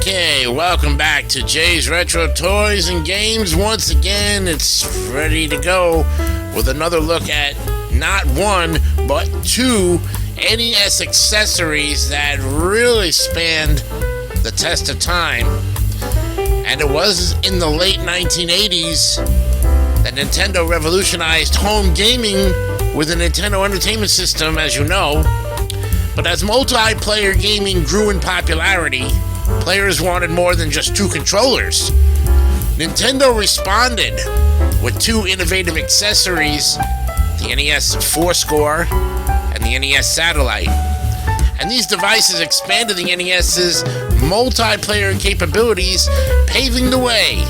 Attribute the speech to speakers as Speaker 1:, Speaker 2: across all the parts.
Speaker 1: Okay, welcome back to Jay's Retro Toys and Games. Once again, it's ready to go with another look at not one, but two NES accessories that really spanned the test of time. And it was in the late 1980s that Nintendo revolutionized home gaming with the Nintendo Entertainment System, as you know. But as multiplayer gaming grew in popularity, players wanted more than just two controllers. Nintendo responded with two innovative accessories, the NES Fourscore and the NES Satellite. And these devices expanded the NES's multiplayer capabilities, paving the way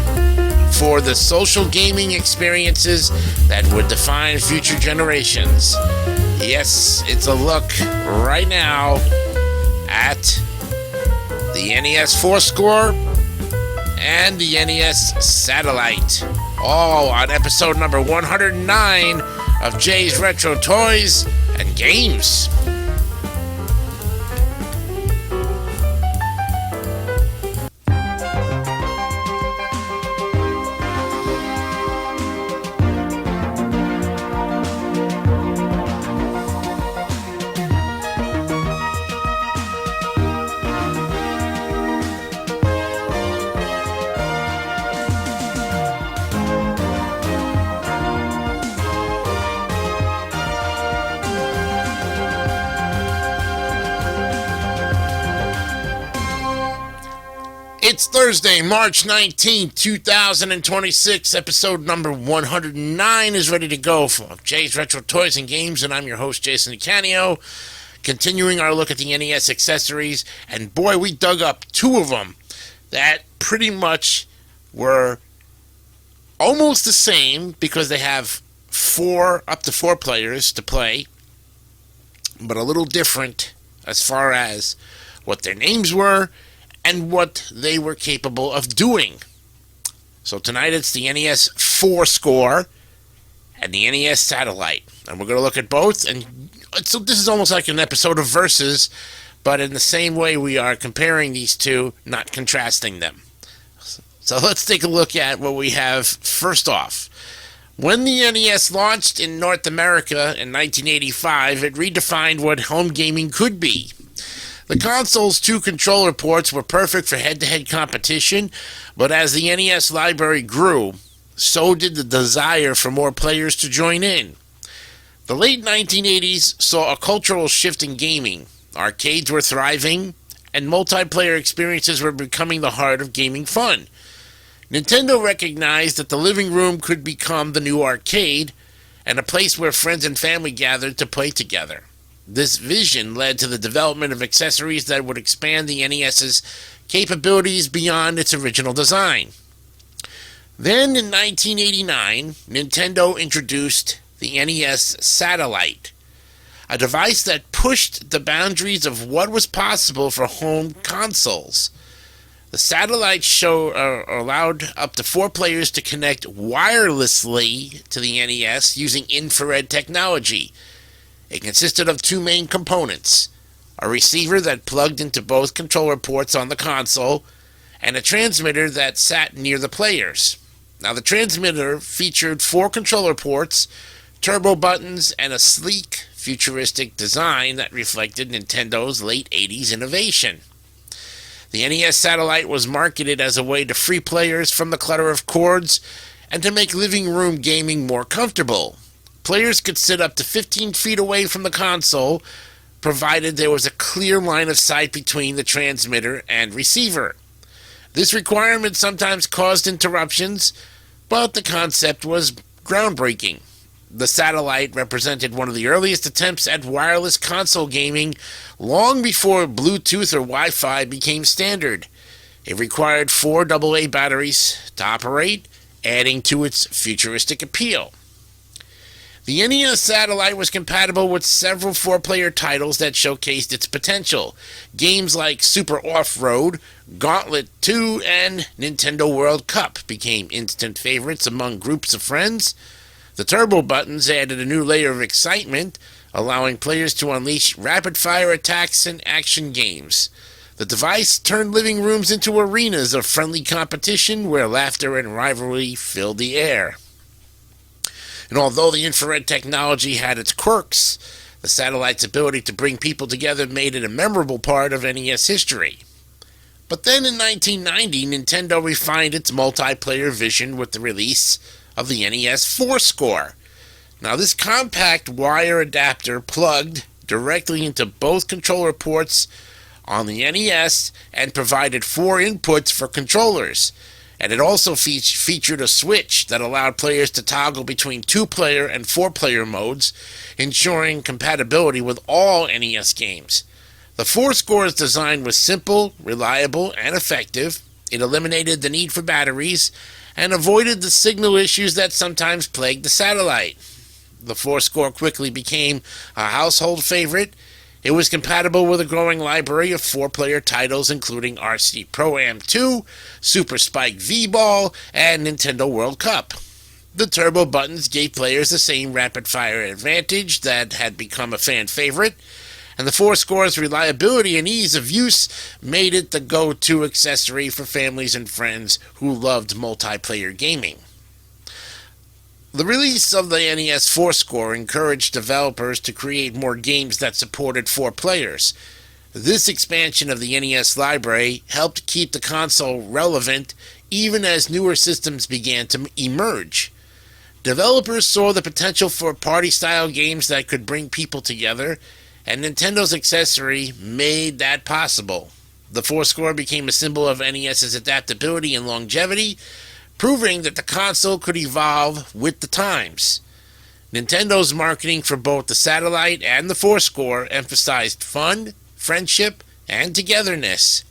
Speaker 1: for the social gaming experiences that would define future generations. Yes, it's a look right now at the NES Fourscore and the NES Satellite, all on episode number 109 of Jay's Retro Toys and Games. It's Thursday, March 19, 2026. Episode number 109 is ready to go for Jay's Retro Toys and Games, and I'm your host, Jason Canio. Continuing our look at the NES accessories, and boy, we dug up two of them that pretty much were almost the same because they have up to four players to play, but a little different as far as what their names were and what they were capable of doing. So tonight it's the NES Four Score and the NES Satellite. And we're going to look at both. And so this is almost like an episode of Versus, but in the same way we are comparing these two, not contrasting them. So let's take a look at what we have first off. When the NES launched in North America in 1985, it redefined what home gaming could be. The console's two controller ports were perfect for head-to-head competition, but as the NES library grew, so did the desire for more players to join in. The late 1980s saw a cultural shift in gaming. Arcades were thriving, and multiplayer experiences were becoming the heart of gaming fun. Nintendo recognized that the living room could become the new arcade, and a place where friends and family gathered to play together. This vision led to the development of accessories that would expand the NES's capabilities beyond its original design. Then in 1989, Nintendo introduced the NES Satellite, a device that pushed the boundaries of what was possible for home consoles. The Satellite allowed up to four players to connect wirelessly to the NES using infrared technology. It consisted of two main components, a receiver that plugged into both controller ports on the console, and a transmitter that sat near the players. Now, the transmitter featured four controller ports, turbo buttons, and a sleek, futuristic design that reflected Nintendo's late 80s innovation. The NES Satellite was marketed as a way to free players from the clutter of cords and to make living room gaming more comfortable. Players could sit up to 15 feet away from the console, provided there was a clear line of sight between the transmitter and receiver. This requirement sometimes caused interruptions, but the concept was groundbreaking. The Satellite represented one of the earliest attempts at wireless console gaming long before Bluetooth or Wi-Fi became standard. It required 4 AA batteries to operate, adding to its futuristic appeal. The NES Satellite was compatible with several four-player titles that showcased its potential. Games like Super Off-Road, Gauntlet 2, and Nintendo World Cup became instant favorites among groups of friends. The turbo buttons added a new layer of excitement, allowing players to unleash rapid-fire attacks and action games. The device turned living rooms into arenas of friendly competition where laughter and rivalry filled the air. And although the infrared technology had its quirks, the satellite's ability to bring people together made it a memorable part of NES history. But then in 1990, Nintendo refined its multiplayer vision with the release of the NES Four Score. Now, this compact wire adapter plugged directly into both controller ports on the NES and provided 4 inputs for controllers. And it also featured a switch that allowed players to toggle between 2-player and 4-player modes, ensuring compatibility with all NES games. The Fourscore's design was simple, reliable, and effective. It eliminated the need for batteries and avoided the signal issues that sometimes plagued the Satellite. The Fourscore quickly became a household favorite. It was compatible with a growing library of 4-player titles including RC Pro-Am 2, Super Spike V-Ball, and Nintendo World Cup. The turbo buttons gave players the same rapid-fire advantage that had become a fan favorite, and the Fourscore's reliability and ease of use made it the go-to accessory for families and friends who loved multiplayer gaming. The release of the NES Fourscore encouraged developers to create more games that supported 4 players. This expansion of the NES library helped keep the console relevant even as newer systems began to emerge. Developers saw the potential for party-style games that could bring people together, and Nintendo's accessory made that possible. The Fourscore became a symbol of NES's adaptability and longevity, proving that the console could evolve with the times. Nintendo's marketing for both the Satellite and the Fourscore emphasized fun, friendship, and togetherness.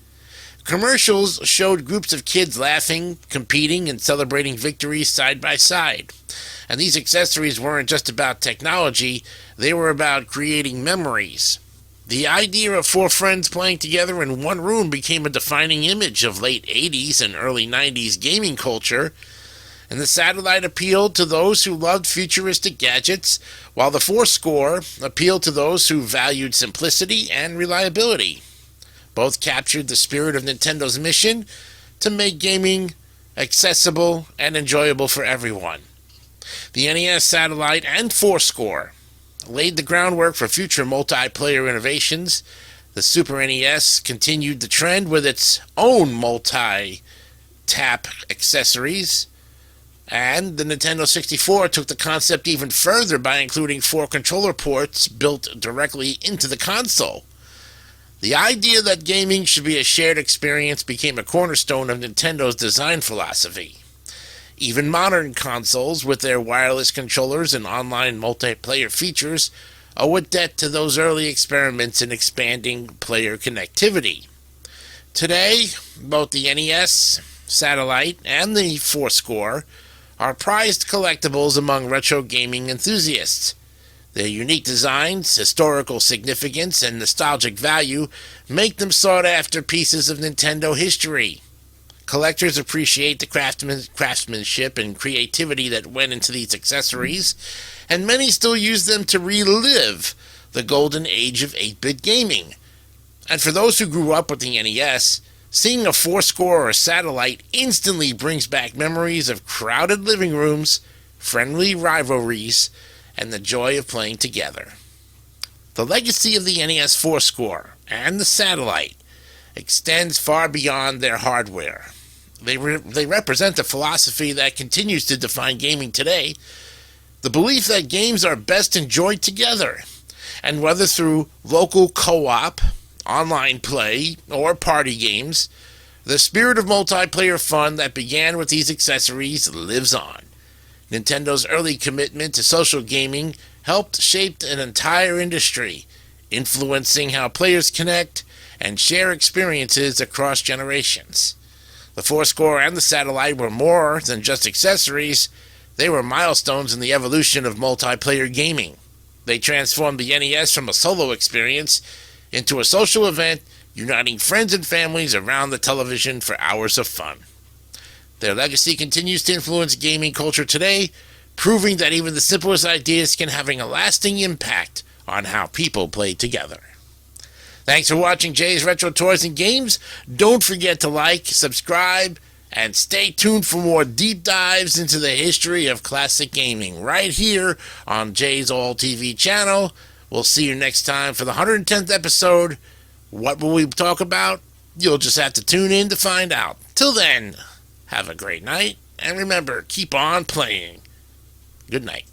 Speaker 1: Commercials showed groups of kids laughing, competing, and celebrating victories side by side. And these accessories weren't just about technology, they were about creating memories. The idea of 4 friends playing together in one room became a defining image of late 80s and early 90s gaming culture, and the Satellite appealed to those who loved futuristic gadgets, while the Fourscore appealed to those who valued simplicity and reliability. Both captured the spirit of Nintendo's mission to make gaming accessible and enjoyable for everyone. The NES Satellite and Fourscore laid the groundwork for future multiplayer innovations. The Super NES continued the trend with its own multi-tap accessories, and the Nintendo 64 took the concept even further by including 4 controller ports built directly into the console. The idea that gaming should be a shared experience became a cornerstone of Nintendo's design philosophy. Even modern consoles, with their wireless controllers and online multiplayer features, owe a debt to those early experiments in expanding player connectivity. Today, both the NES, Satellite, and the Fourscore are prized collectibles among retro gaming enthusiasts. Their unique designs, historical significance, and nostalgic value make them sought-after pieces of Nintendo history. Collectors appreciate the craftsmanship and creativity that went into these accessories, and many still use them to relive the golden age of 8-bit gaming. And for those who grew up with the NES, seeing a Fourscore or a Satellite instantly brings back memories of crowded living rooms, friendly rivalries, and the joy of playing together. The legacy of the NES Fourscore and the Satellite extends far beyond their hardware. They represent a philosophy that continues to define gaming today, the belief that games are best enjoyed together, and whether through local co-op, online play, or party games, the spirit of multiplayer fun that began with these accessories lives on. Nintendo's early commitment to social gaming helped shape an entire industry, influencing how players connect and share experiences across generations. The Fourscore and the Satellite were more than just accessories. They were milestones in the evolution of multiplayer gaming. They transformed the NES from a solo experience into a social event, uniting friends and families around the television for hours of fun. Their legacy continues to influence gaming culture today, proving that even the simplest ideas can have a lasting impact on how people play together. Thanks for watching Jay's Retro Toys and Games. Don't forget to like, subscribe, and stay tuned for more deep dives into the history of classic gaming right here on Jay's All TV channel. We'll see you next time for the 110th episode. What will we talk about? You'll just have to tune in to find out. Till then, have a great night, and remember, keep on playing. Good night.